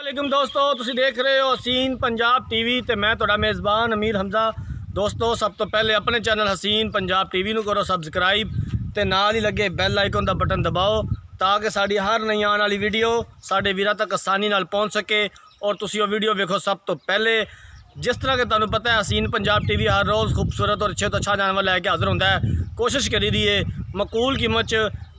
वालेकुम दोस्तों, तुसी देख रहे हो हसीन पंजाब टीवी ते मैं तुहाडा मेज़बान अमीर हमजा। दोस्तों सब तो पहले अपने चैनल हसीन पंजाब टीवी नूं करो सबसक्राइब ते नाल ही लगे बैल आइकन दा बटन दबाओ ताकि साड़ी हर नई आने वाली वीडियो साडे वीरां तक आसानी नाल पहुँच सके और तुसी वो वीडियो वेखो सब तो पहले। जिस तरह के तुहानूं पता है हसीन पंजाब टीवी हर रोज़ खूबसूरत और अच्छे तो अच्छा जानवर लैके हाज़िर होंदा है। कोशिश करी दी है मकूल कीमत च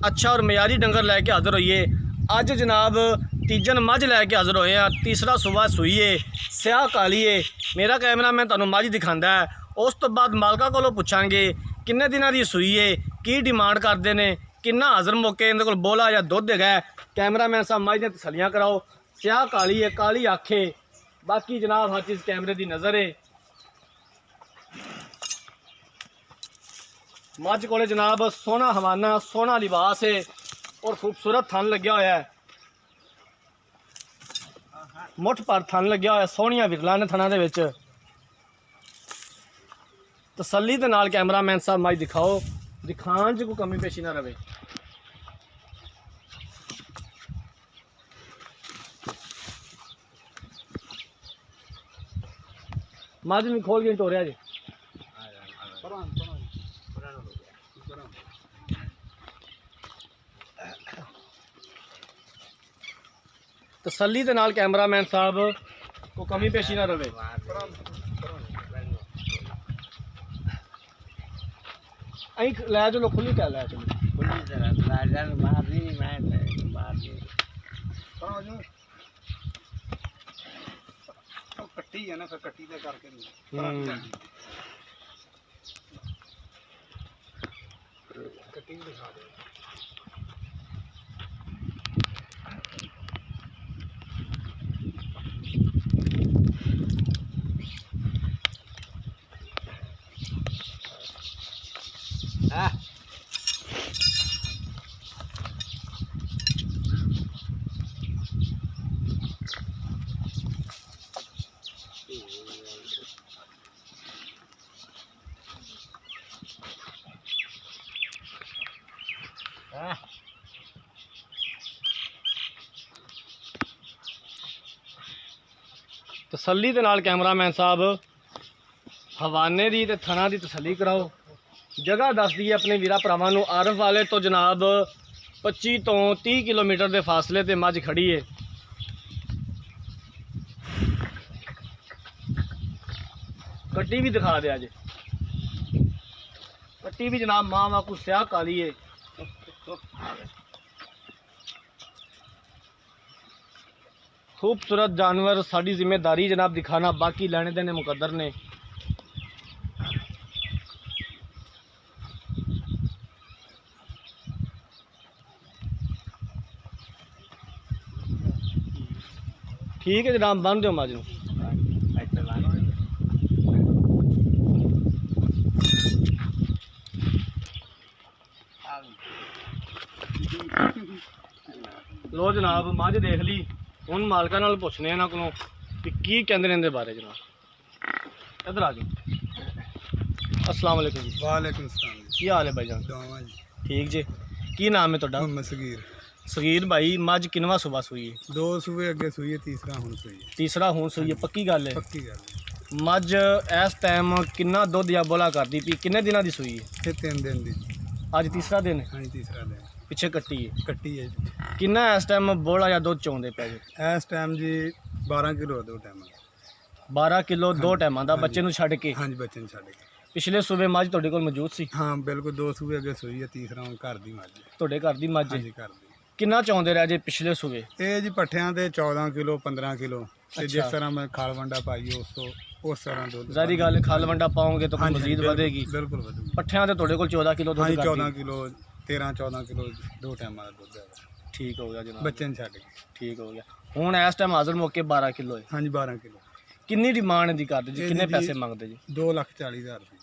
अच्छा और मयारी डंगर लैके हाज़िर होइए। अज जनाब तीजन मझ लैके हाज़िर होए हैं, तीसरा सुबह सूई है, स्याह काली है। मेरा कैमरा मैं तुहानूं मझ दिखांदा है। उस तो बाद मालका कोलों पुछांगे किन्ने दिनां दी सूई है, की डिमांड करते हैं, किन्ना हाज़र मौके इन्हां कोल बोला या दुध है। कैमरा मैन साहब मझ दियां तसल्लियां कराओ। स्याह काली है, काली आखे, बाकी जनाब हर चीज़ कैमरे की नज़र है। मझ कोले जनाब सोहना हवाना सोहना लिबास है और खूबसूरत थन लग्या होया है, मुठ पर थन लग्या होया, सोहनिया विरला ने थना दे विच। तसल्ली दे नाल कैमरामैन साहब मझ दिखाओ, दिखाण च कोई कमी पेशी ना रहे। मझ नहीं खोल के टोरिया जी। तसल्ली दे नाल कैमरामैन साहब को कमी पेशी ना रहे। अं लै चलो खुली क्या लै चलो कट्टी है ना, फिर कट्टी दे करके कट्टी दिखा दे। तसल्ली दे नाल कैमरामैन साहब हवाने दी ते थना दी तसल्ली कराओ। जगह दस दी है अपने वीरा भरावां नूं। आरफ वाले तो जनाब 25 तो 30 किलोमीटर के फासले ते मझ खड़ी है। कट्टी भी दिखा दे अज, कट्टी भी जनाब मां वाकू स्याह काली है। खूबसूरत जानवर साड़ी जिम्मेदारी जनाब दिखाना, बाकी लेने देने मुकद्दर ने। ठीक है जनाब, बन दो मझ नूं। लो जनाब मझ देख ली, हुण मालका नाल पुछने इन्हां कोलों कि की कहंदे ने इहदे बारे। जनाब इधर आ जाओ। अस्सलाम वालेकुम जी। वालेकुम सलाम। की हाल है भाईजान? ठीक जी। की नाम है तुहाडा? मोहम्मद सगीर। सगीर भाई मझ किनवा सुबह सूई है? 2 सूबे अगे सूई है, तीसरा हुण सूई है। तीसरा हुण सूई है, पक्की गल है? पक्की गल है। मझ इस टाइम किन्ना दुध या बोला करदी पई, किन्ने दिनां दी सूई है? ये 3 दिन दी। अज तीसरा दिन है? हाँ जी, तीसरा दिन। पिछे कट्टी है? कट्टी है जी। किन्ना इस टाइम बोला या दुध चोंदे पे जी? इस टाइम जी 12 किलो 2 टाइम। 12 किलो 2 टाइमां दा बच्चे नूं छड्ड के? हाँ जी, बच्चे नूं छड्ड के। पिछले सूबे मझ तुहाडे कोल मौजूद सी? हाँ बिल्कुल, 2 सूबे अगे सूई है, तीसरा हुण घर दी मੱਝ है। तुहाडे घर दी मझ हाँ है? जी, घर दी। किन्ना चोंदे रह जे पिछले सूबे? ਇਹ ਜੀ ਪੱਠਿਆਂ ਤੇ 14 ਕਿਲੋ 15 ਕਿਲੋ ਤੇ ਜਿਸ अच्छा। ਤਰ੍ਹਾਂ ਮੈਂ ਖਾਲ ਵੰਡਾ ਪਾਈ ਉਸ ਤਰ੍ਹਾਂ ਦੁੱਧ ज़ाहिर गल खल वंडा पाओगे तो ਹਾਂਜੀ, मजीद ਬਿਲਕੁਲ- बढ़ेगी। ਬਿਲਕੁਲ ਵਧੂਗੀ। पट्ठियां ते तुहाडे कोल 14 किलो ਹਾਂ दुध ਜੀ, करदी। 14 ਕਿਲੋ 13 14 ਕਿਲੋ 2 ਟਾਈਮਾਂ ਦਾ ਦੁੱਧ ਹੈ। ठीक हो गया जनाब, ਬੱਚੇ ਨੂੰ ਛੱਡ ਕੇ। ठीक हो गया। हुण इस टाइम हाज़र मौके 12 किलो है। ਹਾਂਜੀ 12 ਕਿਲੋ। किन्नी डिमांड दी करदे जी, ये किन्ने जी- पैसे मंगदे जी? 2,40,000 रुपये।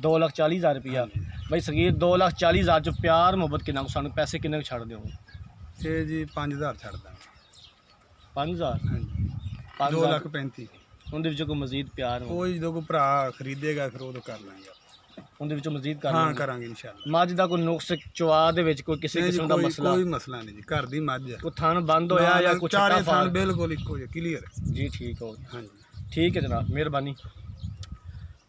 2,40,000 रुपया। भाई सगीर 2,40,000 च प्यार मुहब्बत किन्ना को सानू पैसे किन्ने छड़ दिओ? ਇਹ ਜੀ 5000 ਛੱਡ ਦਾਂਗੇ। 5,000? ਹਾਂਜੀ 5,000 2,35,000। ਉਹਦੇ ਵਿੱਚ ਕੋਈ ਮਜ਼ੀਦ ਪਿਆਰ ਹੋ? ਉਹ ਜਦੋਂ ਕੋਈ ਭਰਾ ਖਰੀਦੇਗਾ ਫਿਰ ਉਦੋਂ ਕਰ ਲਾਂਗੇ। ਉਹਦੇ ਵਿੱਚੋਂ ਮਜ਼ੀਦ ਕਰ ਹਾਂ ਲਾਂਗੇ। ਕਰਾਂਗੇ ਇਨਸ਼ਾਅੱਲਾ। ਮੱਝ ਦਾ ਕੋਈ ਨੁਕਸ ਚਵਾ ਦੇ ਵਿੱਚ ਕੋਈ ਕਿਸੇ ਨਹੀਂ ਜੀ, ਕਿਸਮ ਦਾ ਮਸਲਾ ਕੋਈ ਮਸਲਾ ਨਹੀਂ ਜੀ, ਘਰ ਦੀ ਮੱਝ ਹੈ। ਕੋਈ ਥਣ ਬੰਦ ਹੋਇਆ ਜਾਂ ਕੁਛ ਚਾਰੇ ਛੱਟਾ ਥਾਂ ਫਾਲ ਬਿਲਕੁਲ ਇੱਕੋ ਜਿਹਾ ਕਲੀਅਰ ਹੈ। ਜੀ ਠੀਕ ਹੋ ਹਾਂਜੀ ਠੀਕ ਹੈ ਜਨਾਬ, ਮਿਹਰਬਾਨੀ।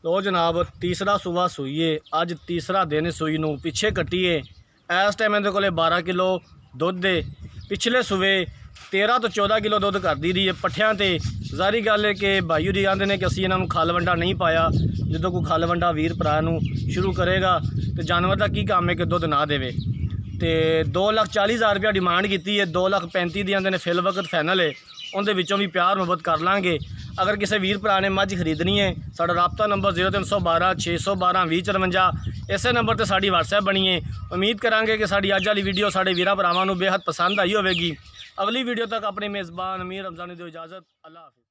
ਲੋ ਜਨਾਬ, ਤੀਸਰਾ ਸੂਆ ਸੂਈਏ, ਅੱਜ ਤੀਸਰਾ ਦਿਨ ਸੂਈ ਨੂੰ ਪਿੱਛੇ ਕੱਟੀਏ। ਇਸ ਟਾਈਮ ਇਹਦੇ ਕੋਲੇ 12 ਕਿਲੋ ਦੁੱਧ ਦੇ, ਪਿਛਲੇ ਸੂਏ 13 ਤੋਂ 14 ਕਿਲੋ ਦੁੱਧ ਕਰਦੀ ਰਹੀ ਹੈ ਪੱਠਿਆਂ ਤੇ। ਜ਼ਾਰੀ ਗੱਲ ਹੈ ਕਿ ਭਾਈ ਜੀ ਆਂਦੇ ਨੇ ਕਿ ਅਸੀਂ ਇਹਨਾਂ ਨੂੰ ਖਲ ਵੰਡਾ ਨਹੀਂ ਪਾਇਆ। ਜਦੋਂ ਕੋਈ ਖਲ ਵੰਡਾ ਵੀਰ ਭਰਾ ਨੂੰ ਸ਼ੁਰੂ ਕਰੇਗਾ ਤੇ ਜਾਨਵਰ ਦਾ ਕੀ ਕੰਮ ਹੈ ਕਿ ਦੁੱਧ ਨਾ ਦੇਵੇ। ਤੇ 2,40,000 ਰੁਪਇਆ ਡਿਮਾਂਡ ਕੀਤੀ ਹੈ, 2,35,000 ਦੀ ਆਂਦੇ ਨੇ ਫਿਲ ਵਕਤ ਫਾਈਨਲ ਹੈ। ਉਹਦੇ ਵਿੱਚੋਂ ਵੀ ਪਿਆਰ ਮੁਹੱਬਤ ਕਰ ਲਾਂਗੇ। ਅਗਰ ਕਿਸੇ ਵੀਰ ਭਰਾ ਨੇ ਮੱਝ ਖਰੀਦਣੀ ਹੈ, ਸਾਡਾ ਰਾਬਤਾ ਨੰਬਰ 0312 612 2054, ਇਸੇ ਨੰਬਰ ਤੇ ਸਾਡੀ WhatsApp ਬਣੀ ਹੈ। ਉਮੀਦ ਕਰਾਂਗੇ ਕਿ ਸਾਡੀ ਅੱਜ ਵਾਲੀ ਵੀਡੀਓ ਸਾਡੇ ਵੀਰਾਂ ਭਰਾਵਾਂ ਨੂੰ ਬੇहद ਪਸੰਦ ਆਈ ਹੋਵੇਗੀ। ਅਗਲੀ ਵੀਡੀਓ ਤੱਕ ਆਪਣੇ ਮੇਜ਼ਬਾਨ ਅਮੀਰ ਰਮਜ਼ਾਨੀ ਦਿਓ ਇਜਾਜ਼ਤ। ਅੱਲਾਹ ਹਾਫਿਜ਼।